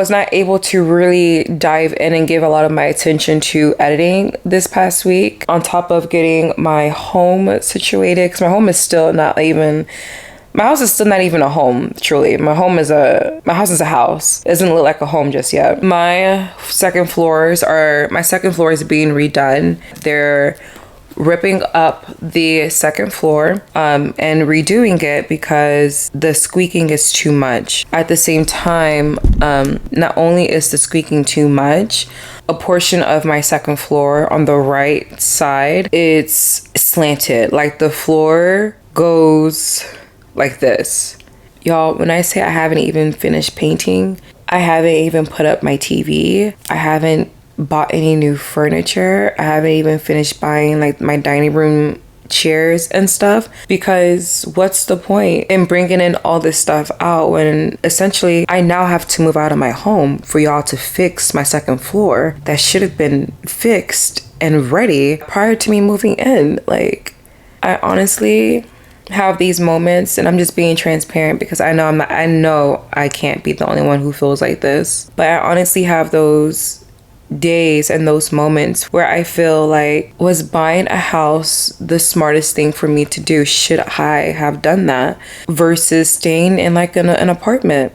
was not able to really dive in and give a lot of my attention to editing this past week, on top of getting my home situated, because my house is still not even a home, truly. My house is a house. It doesn't look like a home just yet. My second floor is being redone. They're ripping up the second floor and redoing it because the squeaking is too much. At the same time, not only is the squeaking too much, a portion of my second floor on the right side, it's slanted. Like the floor goes like this. Y'all, when I say I haven't even finished painting, I haven't even put up my TV, I haven't bought any new furniture, I haven't even finished buying like my dining room chairs and stuff, because what's the point in bringing in all this stuff out when essentially I now have to move out of my home for y'all to fix my second floor that should have been fixed and ready prior to me moving in. Like, I honestly have these moments, and I'm just being transparent because I know I can't be the only one who feels like this, but I honestly have those days and those moments where I feel like, was buying a house the smartest thing for me to do? Should I have done that versus staying in like an apartment?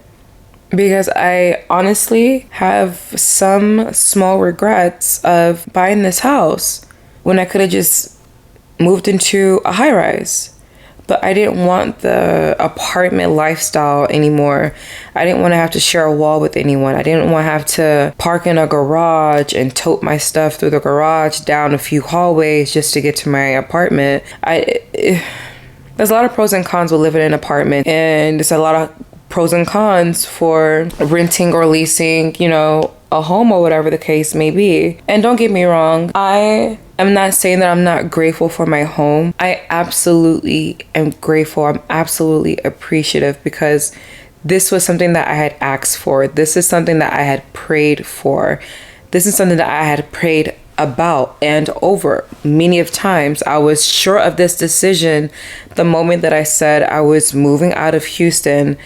Because I honestly have some small regrets of buying this house when I could have just moved into a high-rise. But I didn't want the apartment lifestyle anymore. I didn't want to have to share a wall with anyone. I didn't want to have to park in a garage and tote my stuff through the garage down a few hallways just to get to my apartment. There's a lot of pros and cons with living in an apartment, and there's a lot of pros and cons for renting or leasing, a home or whatever the case may be. And don't get me wrong, I'm not saying that I'm not grateful for my home. I absolutely am grateful. I'm absolutely appreciative because this was something that I had asked for. This is something that I had prayed for. This is something that I had prayed about and over many of times. I was sure of this decision the moment that I said I was moving out of Houston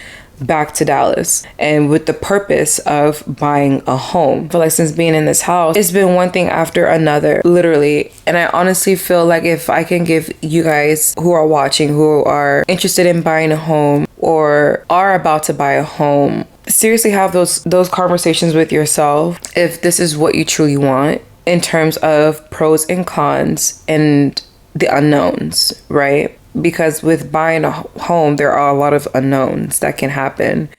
back to Dallas, and with the purpose of buying a home. I feel like since being in this house, it's been one thing after another, literally. And I honestly feel like if I can give you guys who are watching, who are interested in buying a home or are about to buy a home, seriously have those conversations with yourself if this is what you truly want in terms of pros and cons and the unknowns, right? Because with buying a home, there are a lot of unknowns that can happen.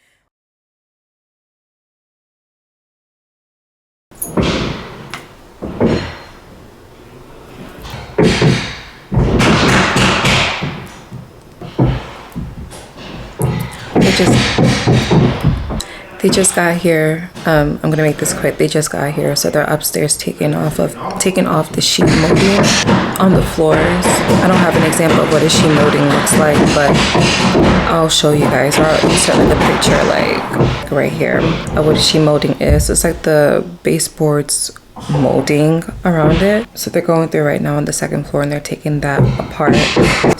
They just got here. I'm gonna make this quick. They just got here, so they're upstairs taking off the sheet molding on the floors. I don't have an example of what a sheet molding looks like, but I'll show you guys. Or I'll insert like a picture, like right here, of what a sheet molding is. It's like the baseboards molding around it. So they're going through right now on the second floor, and they're taking that apart.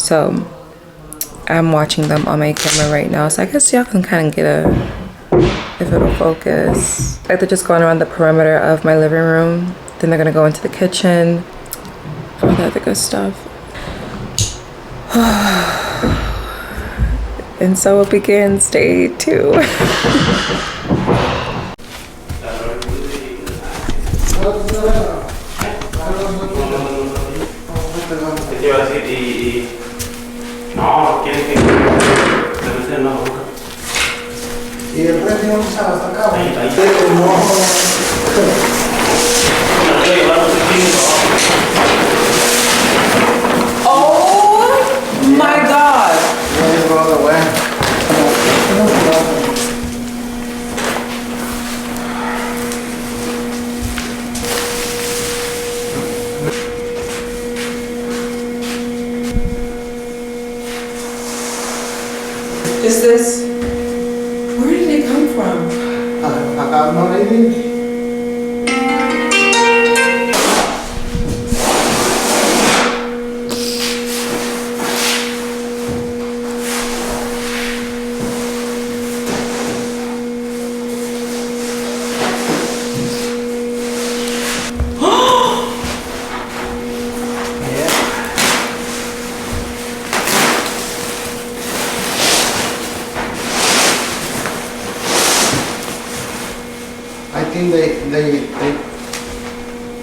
So I'm watching them on my camera right now, so I guess y'all can kind of get if it'll focus. Like, they're just going around the perimeter of my living room, then they're gonna go into the kitchen, all that other good stuff. And so it begins day 2. Y después tenemos hasta acá. Oh my God! Is this? Where did it come from? Acá no hay.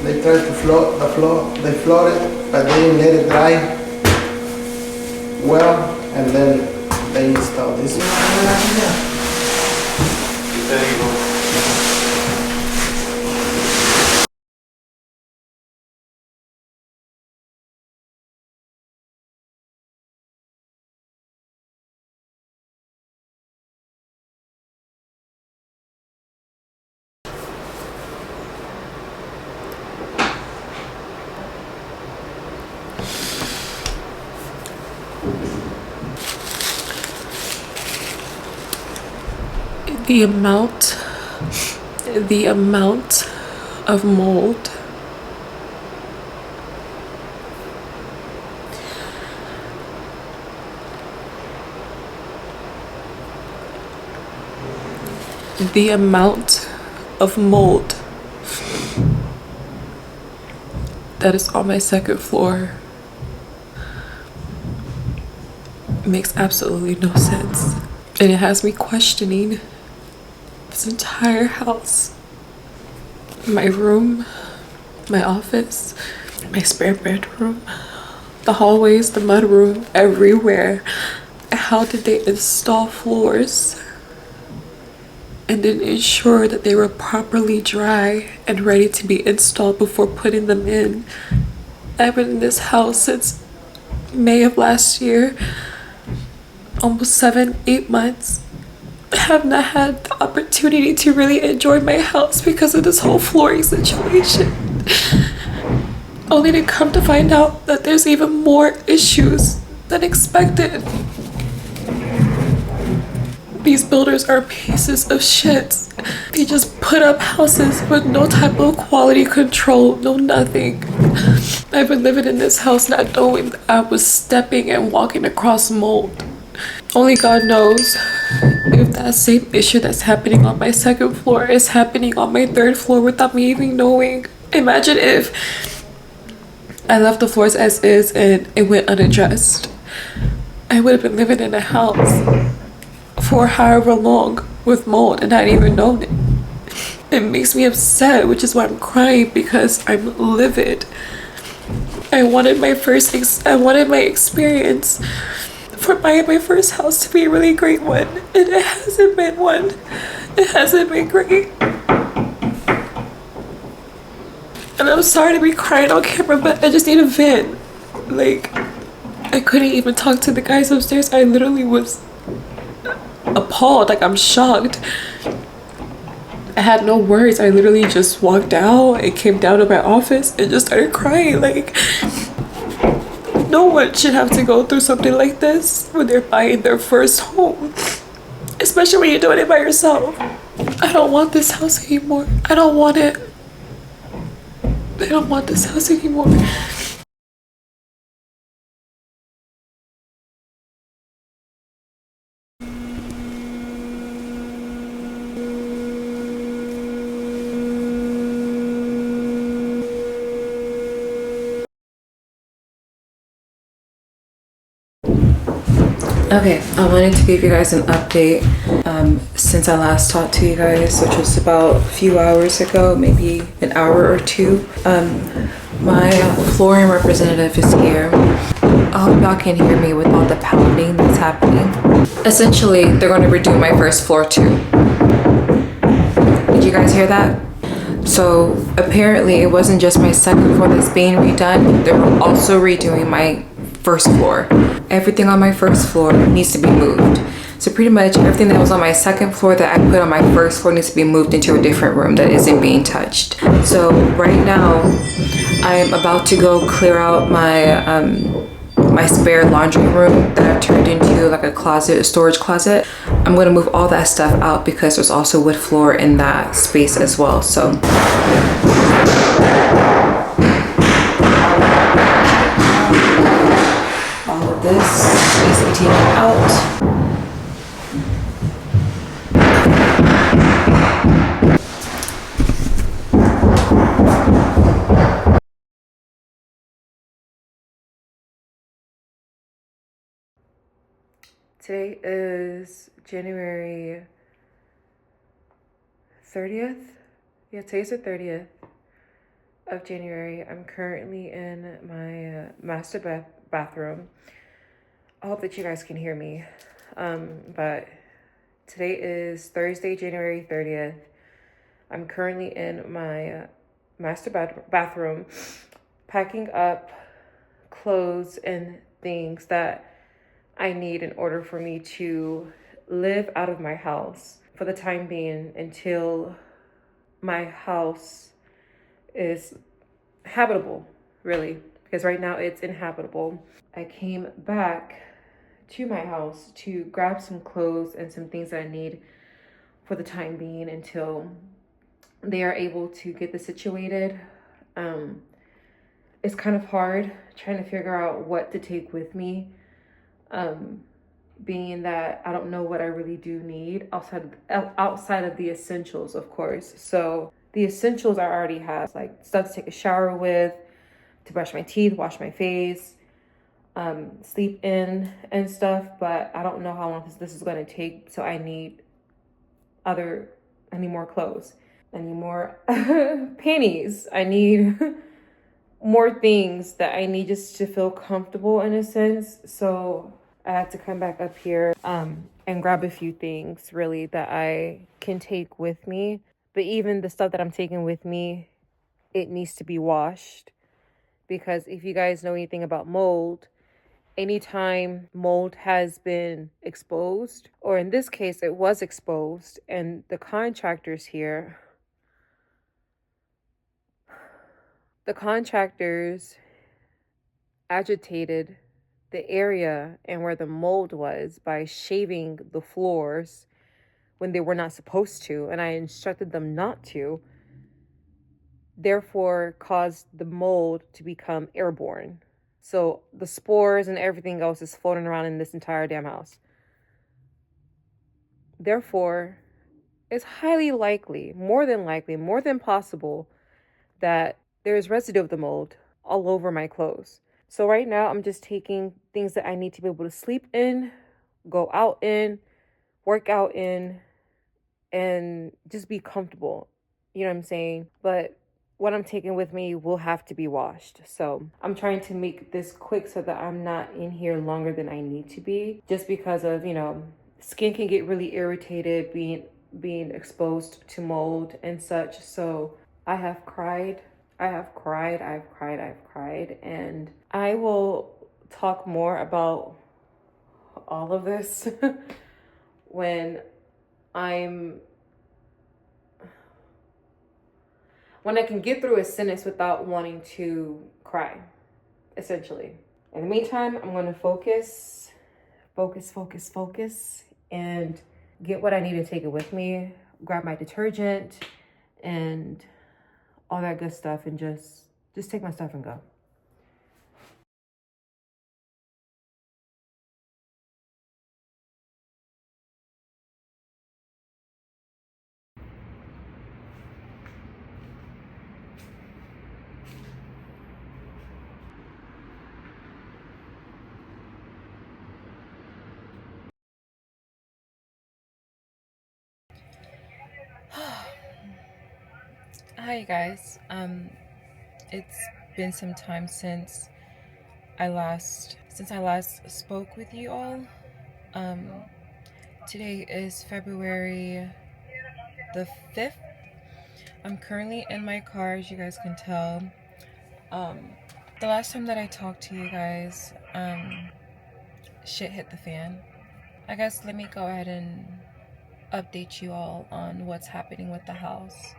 they tried to floor the floor. They floored it, but they didn't let it dry well, and then they installed this. The amount of mold that is on my second floor makes absolutely no sense, and it has me questioning this entire house. My room, my office, my spare bedroom, the hallways, the mudroom, everywhere. How did they install floors and then ensure that they were properly dry and ready to be installed before putting them in? I've been in this house since May of last year, almost 7-8 months. I have not had the opportunity to really enjoy my house because of this whole flooring situation. Only to come to find out that there's even more issues than expected. These builders are pieces of shit. They just put up houses with no type of quality control, no nothing. I've been living in this house not knowing that I was stepping and walking across mold. Only God knows if that same issue that's happening on my second floor is happening on my third floor without me even knowing. Imagine if I left the floors as is and it went unaddressed. I would have been living in a house for however long with mold and I hadn't even known it. It makes me upset, which is why I'm crying, because I'm livid. I wanted my experience for buying my first house to be a really great one, and it hasn't been one. It hasn't been great. And I'm sorry to be crying on camera, but I just need a vent. Like, I couldn't even talk to the guys upstairs. I literally was appalled, like I'm shocked. I had no words. I literally just walked out and came down to my office and just started crying. Like, no one should have to go through something like this when they're buying their first home, especially when you're doing it by yourself. I don't want this house anymore. I don't want it. I don't want this house anymore. Okay, I wanted to give you guys an update since I last talked to you guys, which was about a few hours ago, maybe an hour or two. My flooring representative is here. I hope y'all can hear me with all the pounding that's happening. Essentially, they're going to redo my first floor too. Did you guys hear that? So apparently it wasn't just my second floor that's being redone, they were also redoing my first floor. Everything on my first floor needs to be moved. So pretty much everything that was on my second floor that I put on my first floor needs to be moved into a different room that isn't being touched. So right now I'm about to go clear out my my spare laundry room that I've turned into like a closet, a storage closet. I'm gonna move all that stuff out because there's also wood floor in that space as well. So this needs to be taken out. Today is January 30th Yeah, today's the 30th of January. I'm currently in my master bathroom. I hope that you guys can hear me. But today is Thursday, January 30th. I'm currently in my bathroom, packing up clothes and things that I need in order for me to live out of my house for the time being until my house is habitable, really, because right now it's inhabitable. I came back to my house to grab some clothes and some things that I need for the time being until they are able to get this situated. It's kind of hard trying to figure out what to take with me, being that I don't know what I really do need outside of the essentials, of course. So the essentials I already have, like stuff to take a shower with, to brush my teeth, wash my face, sleep in and stuff, but I don't know how long this is going to take. So I need more clothes. I need more panties. I need more things that I need just to feel comfortable in a sense. So I had to come back up here and grab a few things really that I can take with me. But even the stuff that I'm taking with me, it needs to be washed. Because if you guys know anything about mold, anytime mold has been exposed, or in this case, it was exposed, and the contractors agitated the area and where the mold was by shaving the floors when they were not supposed to, and I instructed them not to, therefore caused the mold to become airborne. So the spores and everything else is floating around in this entire damn house. Therefore, it's highly likely, more than possible, that there is residue of the mold all over my clothes. So right now, I'm just taking things that I need to be able to sleep in, go out in, work out in, and just be comfortable. You know what I'm saying? But what I'm taking with me will have to be washed. So I'm trying to make this quick so that I'm not in here longer than I need to be, just because of, skin can get really irritated being exposed to mold and such. So I have cried, and I will talk more about all of this when I can get through a sentence without wanting to cry, essentially. In the meantime, I'm going to focus, and get what I need to take it with me, grab my detergent and all that good stuff, and just take my stuff and go. Hi guys. It's been some time since I last spoke with you all. Today is February the 5th. I'm currently in my car, as you guys can tell. The last time that I talked to you guys, shit hit the fan. I guess let me go ahead and update you all on what's happening with the house.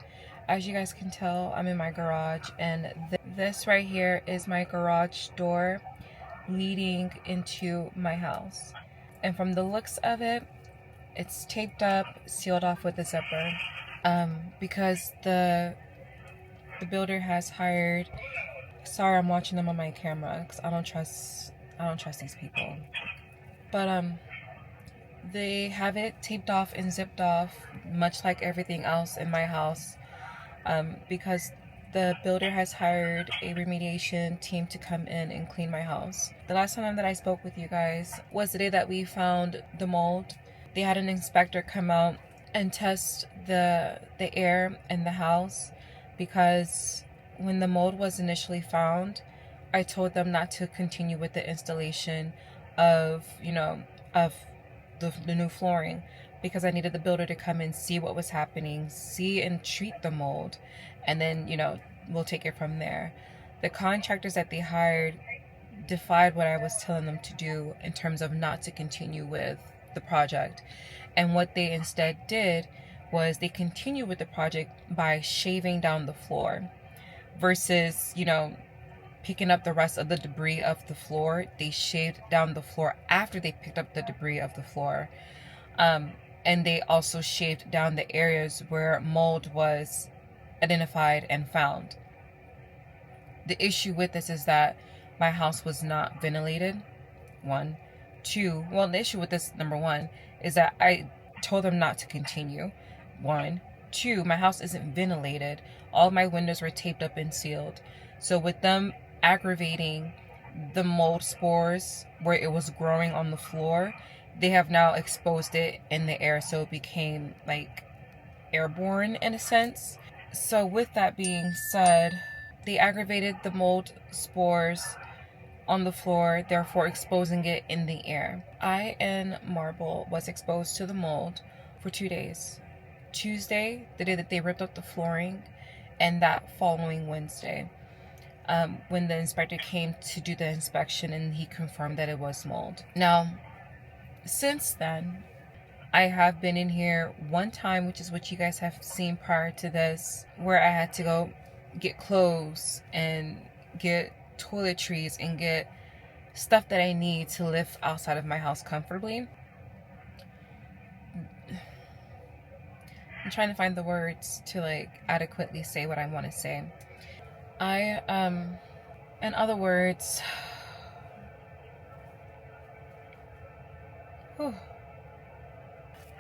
As you guys can tell, I'm in my garage, and this right here is my garage door leading into my house. And from the looks of it, it's taped up, sealed off with a zipper, because the builder has hired. Sorry, I'm watching them on my camera because I don't trust these people. But they have it taped off and zipped off, much like everything else in my house, because the builder has hired a remediation team to come in and clean my house. The last time that I spoke with you guys was the day that we found the mold. They had an inspector come out and test the air in the house, because when the mold was initially found, I told them not to continue with the installation of, of the new flooring, because I needed the builder to come and see what was happening, see and treat the mold, and then, we'll take it from there. The contractors that they hired defied what I was telling them to do in terms of not to continue with the project. And what they instead did was they continued with the project by shaving down the floor versus, picking up the rest of the debris of the floor. They shaved down the floor after they picked up the debris of the floor. And they also shaved down the areas where mold was identified and found. The issue with this is that my house was not ventilated, one. Two, well, the issue with this, number one, is that I told them not to continue, one. Two, my house isn't ventilated. All my windows were taped up and sealed. So with them aggravating the mold spores where it was growing on the floor, they have now exposed it in the air, so it became like airborne in a sense. So with that being said, they aggravated the mold spores on the floor, therefore exposing it in the air. I and Marble was exposed to the mold for 2 days. Tuesday, the day that they ripped up the flooring, and that following Wednesday, when the inspector came to do the inspection, and he confirmed that it was mold. Now, since then, I have been in here one time, which is what you guys have seen prior to this, where I had to go get clothes and get toiletries and get stuff that I need to live outside of my house comfortably. I'm trying to find the words to adequately say what I want to say. In other words,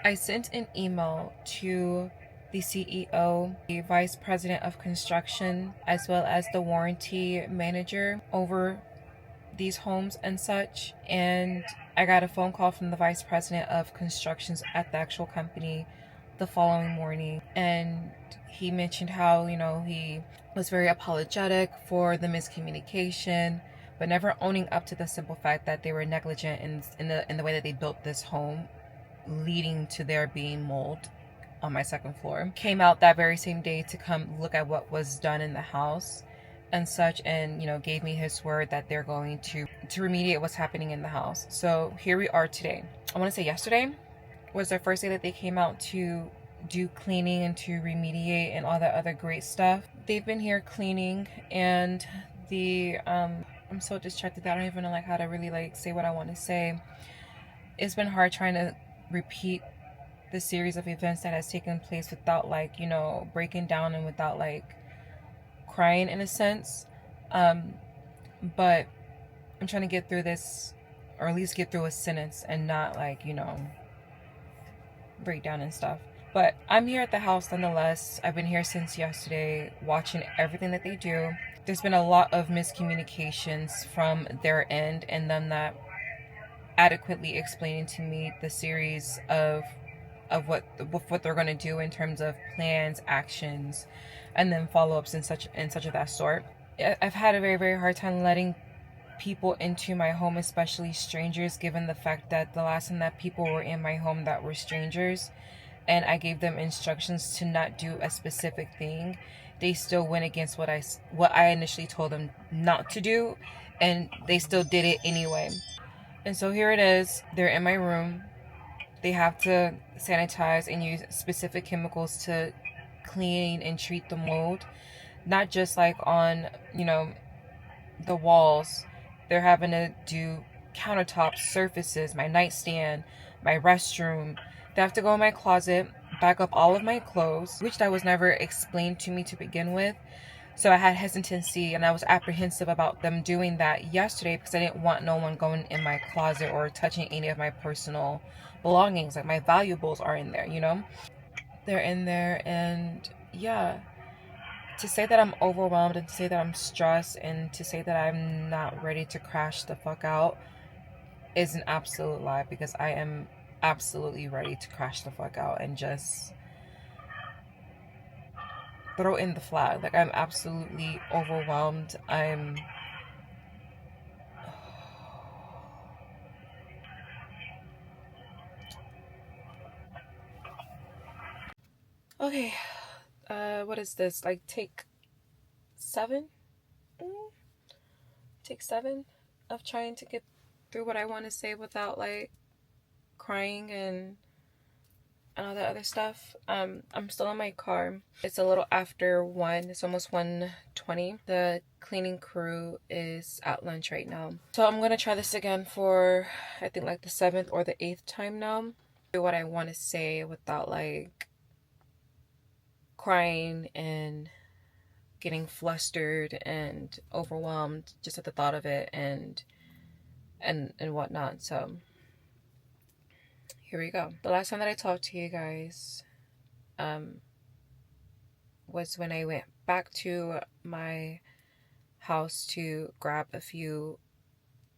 I sent an email to the CEO, the vice president of construction, as well as the warranty manager over these homes and such. And I got a phone call from the vice president of constructions at the actual company the following morning. And he mentioned how, he was very apologetic for the miscommunication, but never owning up to the simple fact that they were negligent in the way that they built this home, leading to there being mold on my second floor. Came out that very same day to come look at what was done in the house and such, and gave me his word that they're going to remediate what's happening in the house. So here we are today. I want to say yesterday was their first day that they came out to do cleaning and to remediate and all that other great stuff. They've been here cleaning, and I'm so distracted that I don't even know how to really say what I want to say. It's been hard trying to repeat the series of events that has taken place without breaking down and without crying in a sense. But I'm trying to get through this, or at least get through a sentence and not break down and stuff. But I'm here at the house nonetheless. I've been here since yesterday, watching everything that they do. There's been a lot of miscommunications from their end, and them not adequately explaining to me the series of what they're going to do in terms of plans, actions, and then follow-ups and such of that sort. I've had a very, very hard time letting people into my home, especially strangers, given the fact that the last time that people were in my home that were strangers, and I gave them instructions to not do a specific thing, they still went against what I initially told them not to do, and they still did it anyway. And so here it is. They're in my room. They have to sanitize and use specific chemicals to clean and treat the mold. Not just on, the walls. They're having to do countertops, surfaces, my nightstand, my restroom. They have to go in my closet, back up all of my clothes, which that was never explained to me to begin with. So I had hesitancy, and I was apprehensive about them doing that yesterday because I didn't want no one going in my closet or touching any of my personal belongings. My valuables are in there, They're in there, and yeah. To say that I'm overwhelmed, and to say that I'm stressed, and to say that I'm not ready to crash the fuck out is an absolute lie, because I am absolutely ready to crash the fuck out and just throw in the flag. Like, I'm absolutely overwhelmed. Okay, what is this? Like, take 7? Take 7 of trying to get through what I want to say without, like, crying and all that other stuff. I'm still in my car. It's a little after 1. It's almost 1:20. The cleaning crew is at lunch right now. So I'm gonna try this again for, I think, like the 7th or the 8th time now. Do what I want to say without, like, crying and getting flustered and overwhelmed just at the thought of it and whatnot. So here we go. The last time that I talked to you guys was when I went back to my house to grab a few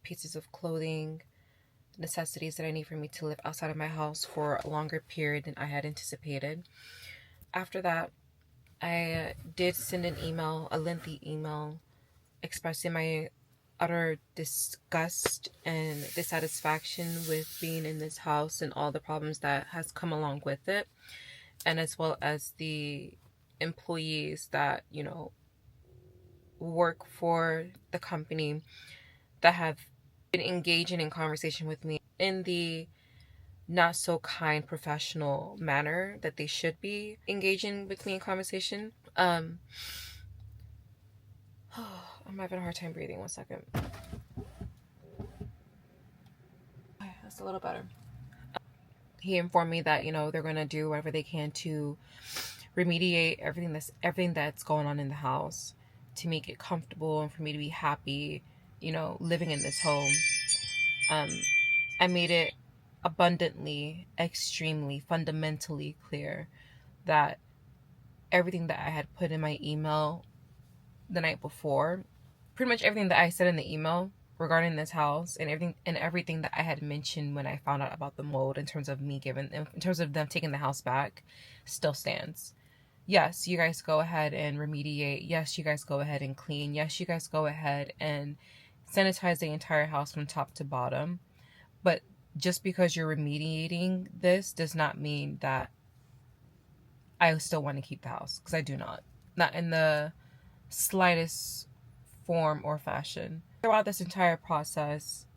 pieces of clothing, necessities that I need for me to live outside of my house for a longer period than I had anticipated. After that, I did send an email, a lengthy email, expressing my utter disgust and dissatisfaction with being in this house and all the problems that has come along with it, and as well as the employees that, you know, work for the company that have been engaging in conversation with me in the not so kind professional manner that they should be engaging with me in conversation. I'm having a hard time breathing. 1 second. Okay, that's a little better. He informed me that, you know, they're gonna do whatever they can to remediate everything that's going on in the house to make it comfortable and for me to be happy, you know, living in this home. I made it abundantly, extremely, fundamentally clear that everything that I had put in my email the night before, pretty much everything that I said in the email regarding this house and everything that I had mentioned when I found out about the mold in terms of them taking the house back, still stands. Yes, you guys go ahead and remediate. Yes, you guys go ahead and clean. Yes, you guys go ahead and sanitize the entire house from top to bottom. But just because you're remediating this does not mean that I still want to keep the house, because I do not. Not in the slightest form or fashion. Throughout this entire process,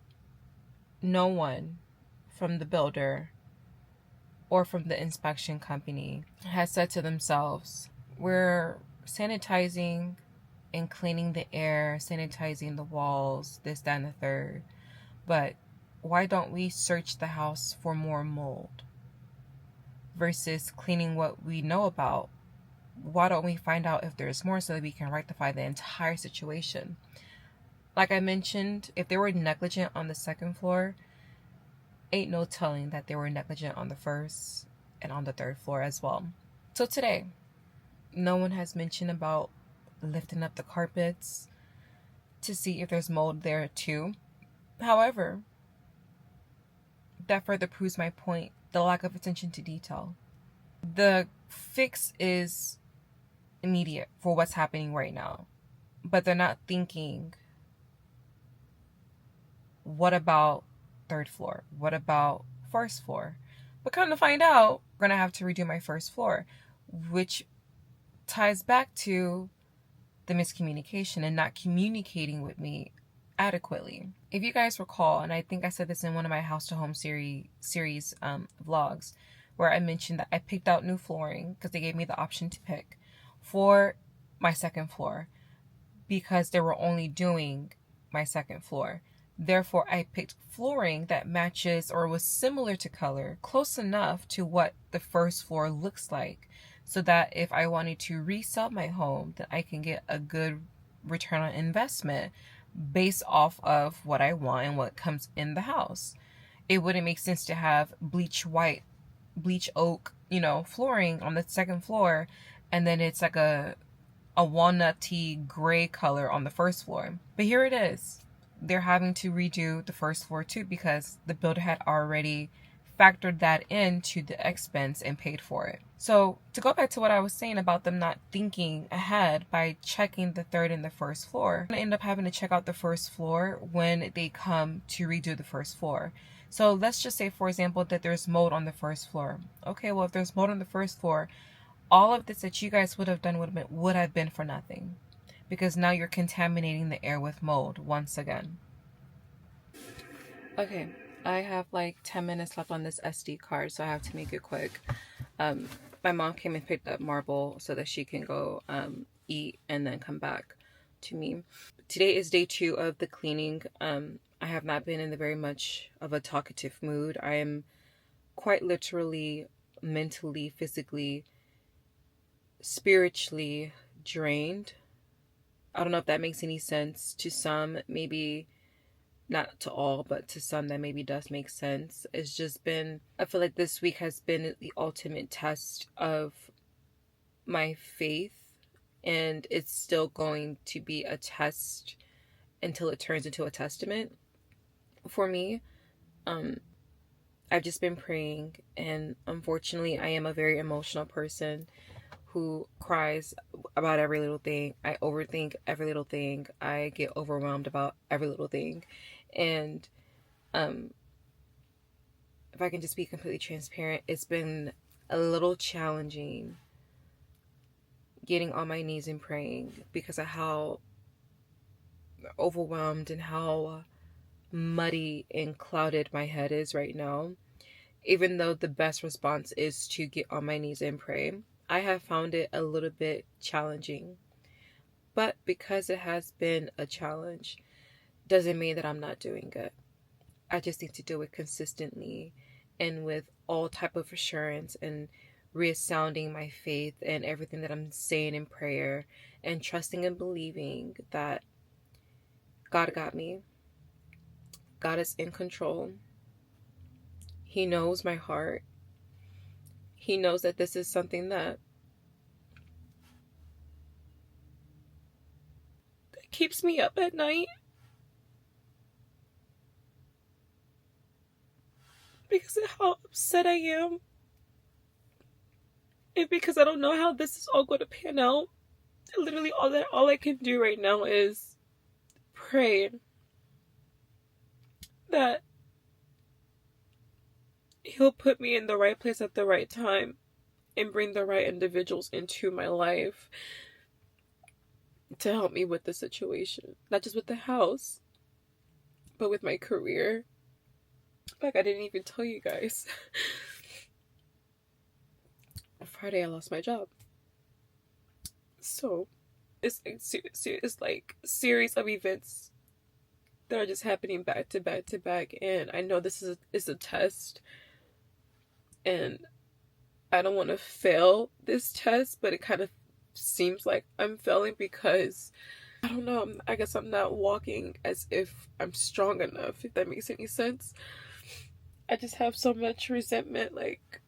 no one from the builder or from the inspection company has said to themselves, we're sanitizing and cleaning the air, sanitizing the walls, this, that, and the third. But why don't we search the house for more mold versus cleaning what we know about? Why don't we find out if there's more so that we can rectify the entire situation? Like I mentioned, if they were negligent on the second floor, ain't no telling that they were negligent on the first and on the third floor as well. So today, no one has mentioned about lifting up the carpets to see if there's mold there too. However, that further proves my point, the lack of attention to detail. The fix is immediate for what's happening right now, but they're not thinking, what about third floor? What about first floor? But come to find out, we're gonna have to redo my first floor, which ties back to the miscommunication and not communicating with me adequately. If you guys recall, and I think I said this in one of my house to home series vlogs, where I mentioned that I picked out new flooring because they gave me the option to pick for my second floor because they were only doing my second floor. Therefore, I picked flooring that matches or was similar to color, close enough to what the first floor looks like, so that if I wanted to resell my home, that I can get a good return on investment based off of what I want and what comes in the house. It wouldn't make sense to have bleach oak, flooring on the second floor, and then it's like a walnutty gray color on the first floor. But here it is. They're having to redo the first floor too because the builder had already factored that into the expense and paid for it. So to go back to what I was saying about them not thinking ahead by checking the third and the first floor, I end up having to check out the first floor when they come to redo the first floor. So let's just say, for example, that there's mold on the first floor. Okay, well, if there's mold on the first floor, all of this that you guys would have done would have been for nothing, because now you're contaminating the air with mold once again. Okay, I have like 10 minutes left on this SD card, so I have to make it quick. My mom came and picked up Marble so that she can go eat and then come back to me. Today is day 2 of the cleaning. I have not been in the very much of a talkative mood. I am quite literally, mentally, physically, spiritually drained. I don't know if that makes any sense to some, maybe not to all, but to some that maybe does make sense. It's just been, I feel like this week has been the ultimate test of my faith, and it's still going to be a test until it turns into a testament for me. I've just been praying, and unfortunately I am a very emotional person who cries about every little thing. I overthink every little thing. I get overwhelmed about every little thing. And if I can just be completely transparent, it's been a little challenging getting on my knees and praying because of how overwhelmed and how muddy and clouded my head is right now. Even though the best response is to get on my knees and pray, I have found it a little bit challenging. But because it has been a challenge, doesn't mean that I'm not doing it. I just need to do it consistently and with all type of assurance and resounding my faith and everything that I'm saying in prayer and trusting and believing that God got me. God is in control. He knows my heart. He knows that this is something that keeps me up at night. Because of how upset I am. And because I don't know how this is all going to pan out. Literally all I can do right now is pray that He'll put me in the right place at the right time and bring the right individuals into my life to help me with the situation. Not just with the house, but with my career. Like, I didn't even tell you guys. Friday I lost my job. So it's like a series of events that are just happening back to back to back, and I know this is a test, and I don't want to fail this test, but it kind of seems like I'm failing because I don't know, I guess I'm not walking as if I'm strong enough, if that makes any sense. I just have so much resentment. Like,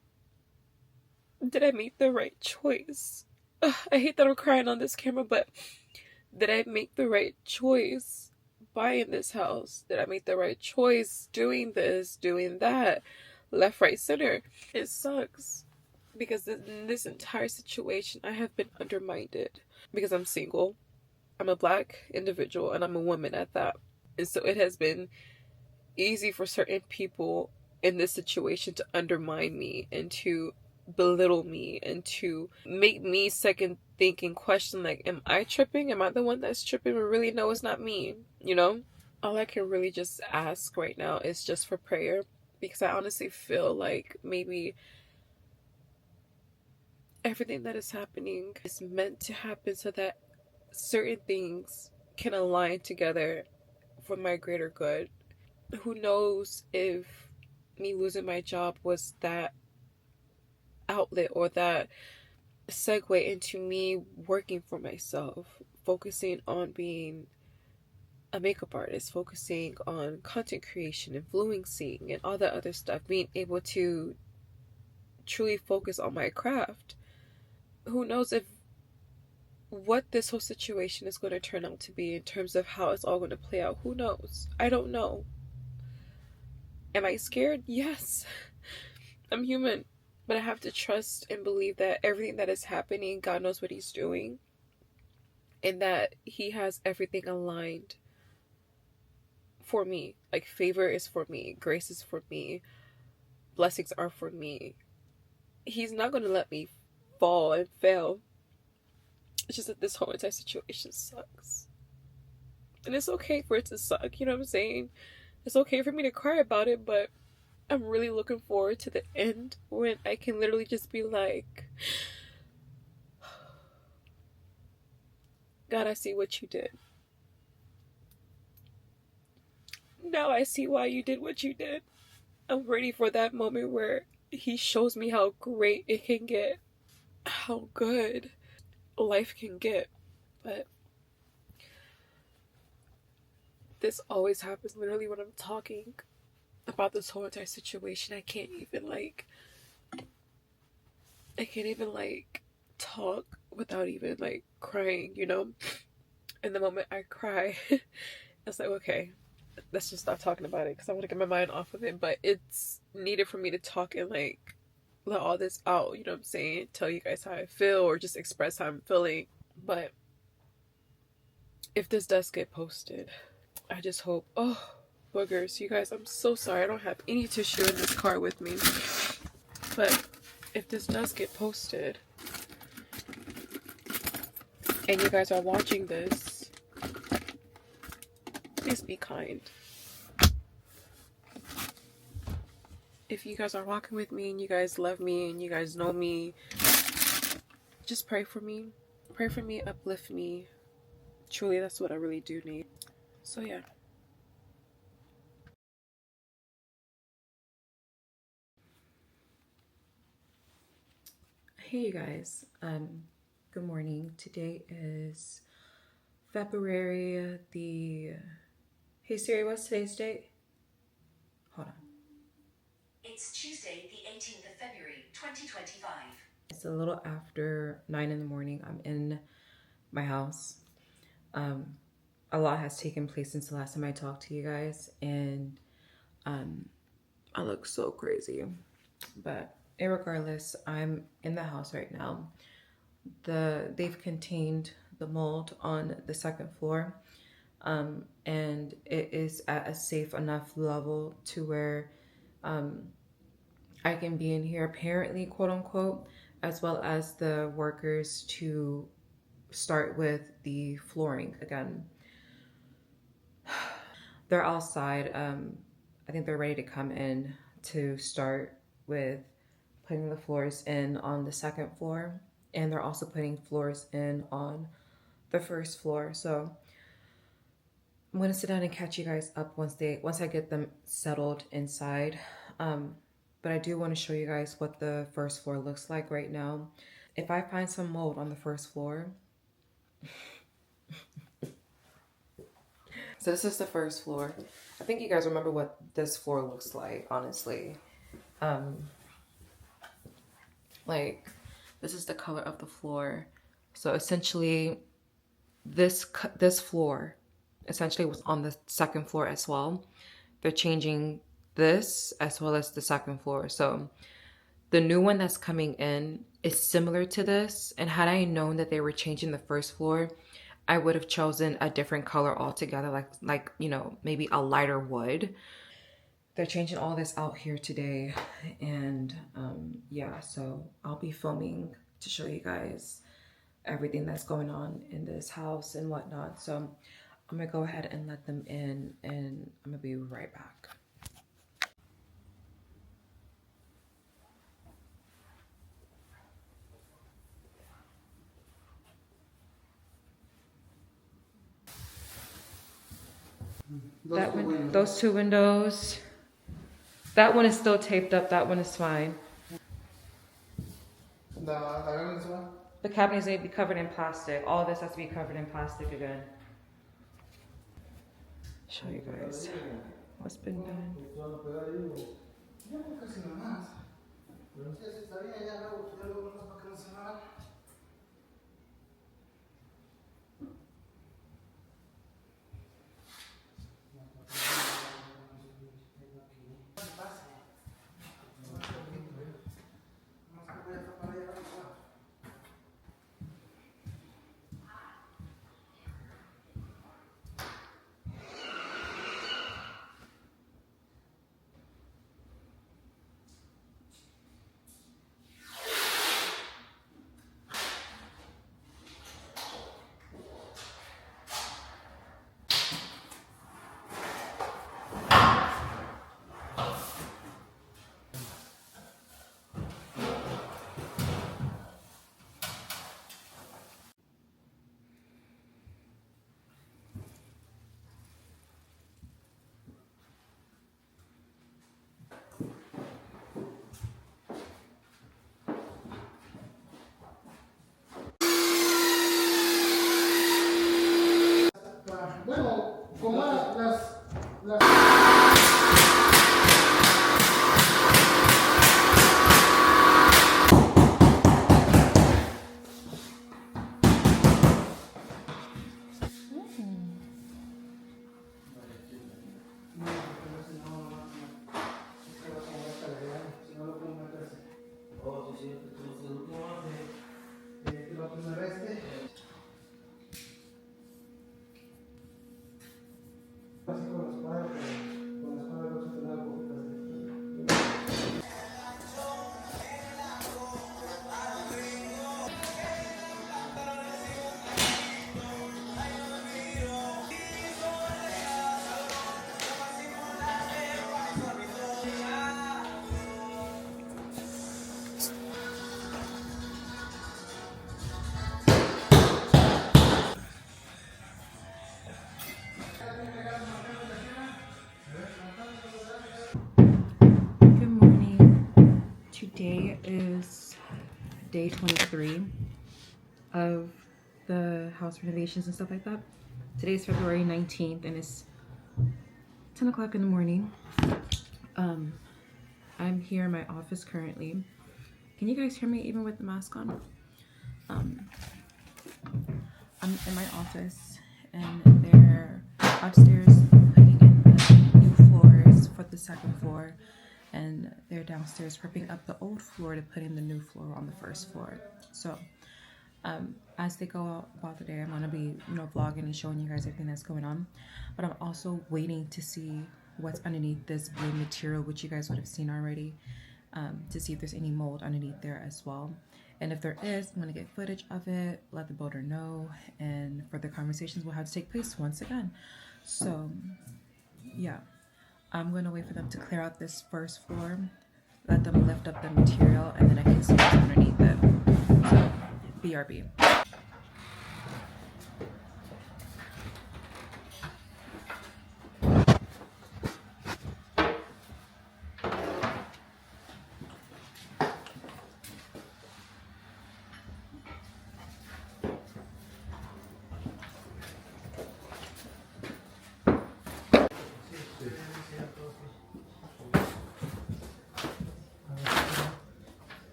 did I make the right choice? Ugh, I hate that I'm crying on this camera, but did I make the right choice buying this house? Did I make the right choice doing this, doing that, left, right, center? It sucks because in this entire situation I have been undermined because I'm single. I'm a Black individual and I'm a woman at that. And so it has been easy for certain people in this situation to undermine me and to belittle me and to make me second think and question, like, am I tripping? Am I the one that's tripping? But really, no, it's not me, you know? All I can really just ask right now is just for prayer, because I honestly feel like maybe everything that is happening is meant to happen so that certain things can align together for my greater good. Who knows if me losing my job was that outlet or that segue into me working for myself, focusing on being a makeup artist, focusing on content creation, influencing, and all that other stuff, being able to truly focus on my craft. Who knows if what this whole situation is going to turn out to be in terms of how it's all going to play out. Who knows? I don't know. Am I scared? Yes. I'm human, but I have to trust and believe that everything that is happening, God knows what He's doing, and that He has everything aligned for me. Like, favor is for me, grace is for me, blessings are for me. He's not going to let me fall and fail. It's just that this whole entire situation sucks. And it's okay for it to suck, you know what I'm saying? It's okay for me to cry about it, but I'm really looking forward to the end when I can literally just be like, God, I see what you did. Now I see why you did what you did. I'm ready for that moment where He shows me how great it can get, how good life can get. But this always happens literally when I'm talking about this whole entire situation. I can't even talk without even like crying, you know? And the moment I cry, it's like, okay, let's just stop talking about it because I want to get my mind off of it. But it's needed for me to talk and like let all this out, you know what I'm saying? Tell you guys how I feel or just express how I'm feeling. But if this does get posted, I just hope, oh, boogers, you guys, I'm so sorry. I don't have any tissue in this car with me. But if this does get posted and you guys are watching this, please be kind. If you guys are walking with me and you guys love me and you guys know me, just pray for me. Pray for me, uplift me. Truly, that's what I really do need. So yeah. Hey you guys, good morning. Today is February the... Hey Siri, what's today's date? Hold on. It's Tuesday, the 18th of February, 2025. It's a little after 9 in the morning. I'm in my house. A lot has taken place since the last time I talked to you guys, and I look so crazy. But regardless, I'm in the house right now. They've contained the mold on the second floor, and it is at a safe enough level to where I can be in here apparently, quote unquote, as well as the workers to start with the flooring again. They're outside. I think they're ready to come in to start with putting the floors in on the second floor, and they're also putting floors in on the first floor. So I'm gonna sit down and catch you guys up once I get them settled inside. But I do want to show you guys what the first floor looks like right now. If I find some mold on the first floor, so this is the first floor. I think you guys remember what this floor looks like, honestly. Like, this is the color of the floor. So essentially, this floor essentially was on the second floor as well. They're changing this as well as the second floor. So the new one that's coming in is similar to this. And had I known that they were changing the first floor, I would have chosen a different color altogether, like you know, maybe a lighter wood. They're changing all this out here today, and yeah, so I'll be filming to show you guys everything that's going on in this house and whatnot. So I'm gonna go ahead and let them in, and I'm gonna be right back. Those two windows. That one is still taped up. That one is fine. The cabinets need to be covered in plastic. All this has to be covered in plastic again. Show you guys what's been done. day 23 of the house renovations and stuff like that. Today's February 19th and it's 10 o'clock in the morning. I'm here in my office currently. Can you guys hear me even with the mask on? I'm in my office and they're upstairs putting in the new floors for the second floor, and they're downstairs ripping up the old floor to put in the new floor on the first floor. So as they go about the day, I'm gonna be vlogging and showing you guys everything that's going on, but I'm also waiting to see what's underneath this blue material, which you guys would have seen already, to see if there's any mold underneath there as well. And if there is, I'm gonna get footage of it, let the builder know, and further conversations will have to take place once again. So yeah, I'm gonna wait for them to clear out this first floor, let them lift up the material, and then I can see what's underneath it. So BRB.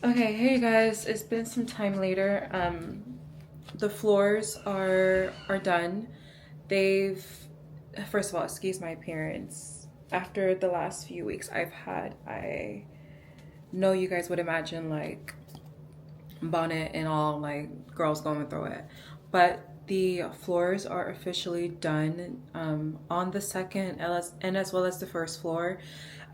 Okay, hey guys, it's been some time later. The floors are done. First of all, excuse my appearance. After the last few weeks I've had, I know you guys would imagine like bonnet and all, like girls going through it, but the floors are officially done on the second and as well as the first floor.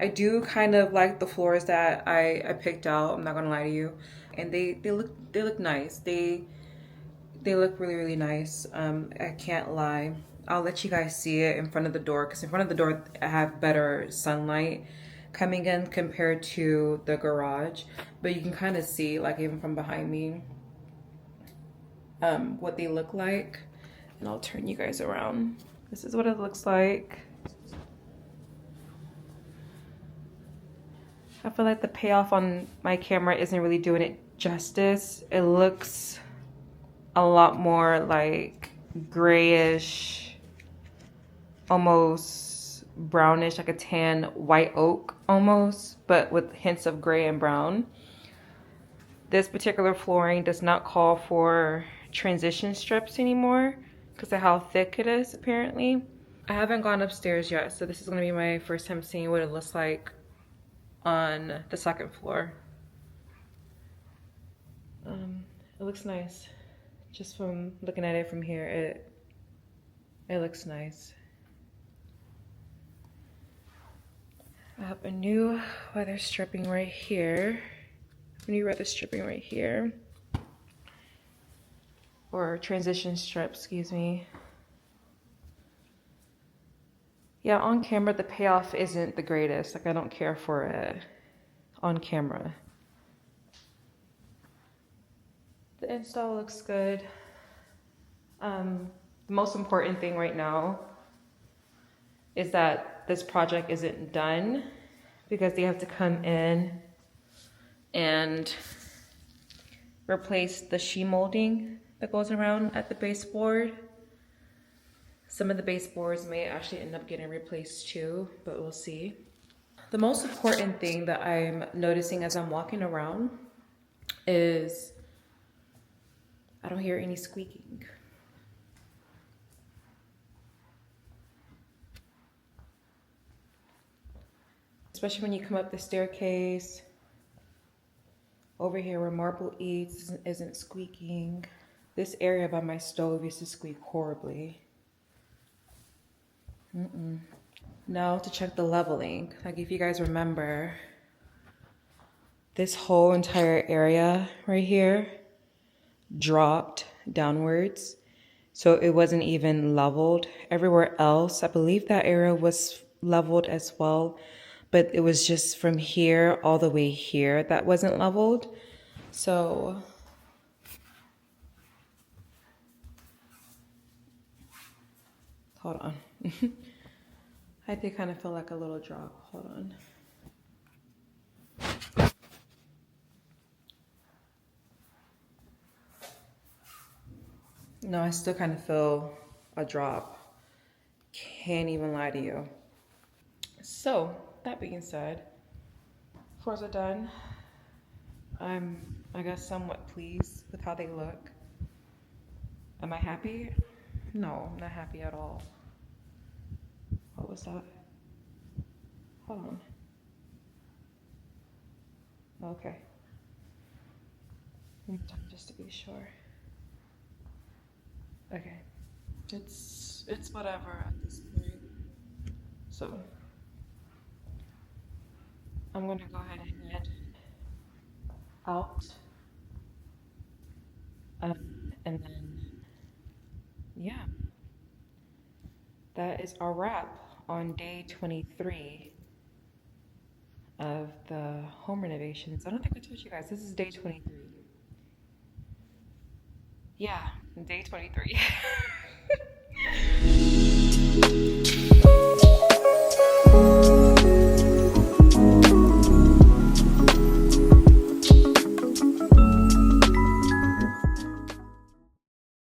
I do kind of like the floors that I picked out, I'm not gonna lie to you, and they look nice. They look really nice. I can't lie. I'll let you guys see it in front of the door, because in front of the door I have better sunlight coming in compared to the garage, but you can kind of see, like even from behind me, what they look like. And I'll turn you guys around. This is what it looks like. I feel like the payoff on my camera isn't really doing it justice. It looks a lot more like grayish, almost brownish, like a tan white oak almost, but with hints of gray and brown. This particular flooring does not call for transition strips anymore because of how thick it is apparently. I haven't gone upstairs yet, so this is going to be my first time seeing what it looks like on the second floor. It looks nice. Just from looking at it from here, it looks nice. I have a new weather stripping right here. New weather stripping right here. Or transition strip, excuse me. Yeah, on camera the payoff isn't the greatest. Like I don't care for it on camera. The install looks good. The most important thing right now is that this project isn't done, because they have to come in and replace the sheet molding that goes around at the baseboard. Some of the baseboards may actually end up getting replaced too, but we'll see. The most important thing that I'm noticing as I'm walking around is I don't hear any squeaking. Especially when you come up the staircase. Over here where Marble eats isn't squeaking. This area by my stove used to squeak horribly. Now to check the leveling. Like if you guys remember, this whole entire area right here dropped downwards. So it wasn't even leveled. Everywhere else, I believe that area was leveled as well, but it was just from here all the way here that wasn't leveled. So Hold on. I did kind of feel like a little drop. Hold on. No, I still kind of feel a drop. Can't even lie to you. So, that being said, floors are done. I'm, I guess, somewhat pleased with how they look. Am I happy? No, I'm not happy at all. What was that? Hold on. Okay. Just to be sure. Okay. It's whatever at this point. So I'm gonna go ahead and head out. And then yeah. That is our wrap on day 23 of the home renovations. I don't think I told you guys, this is day 23. Yeah, day 23.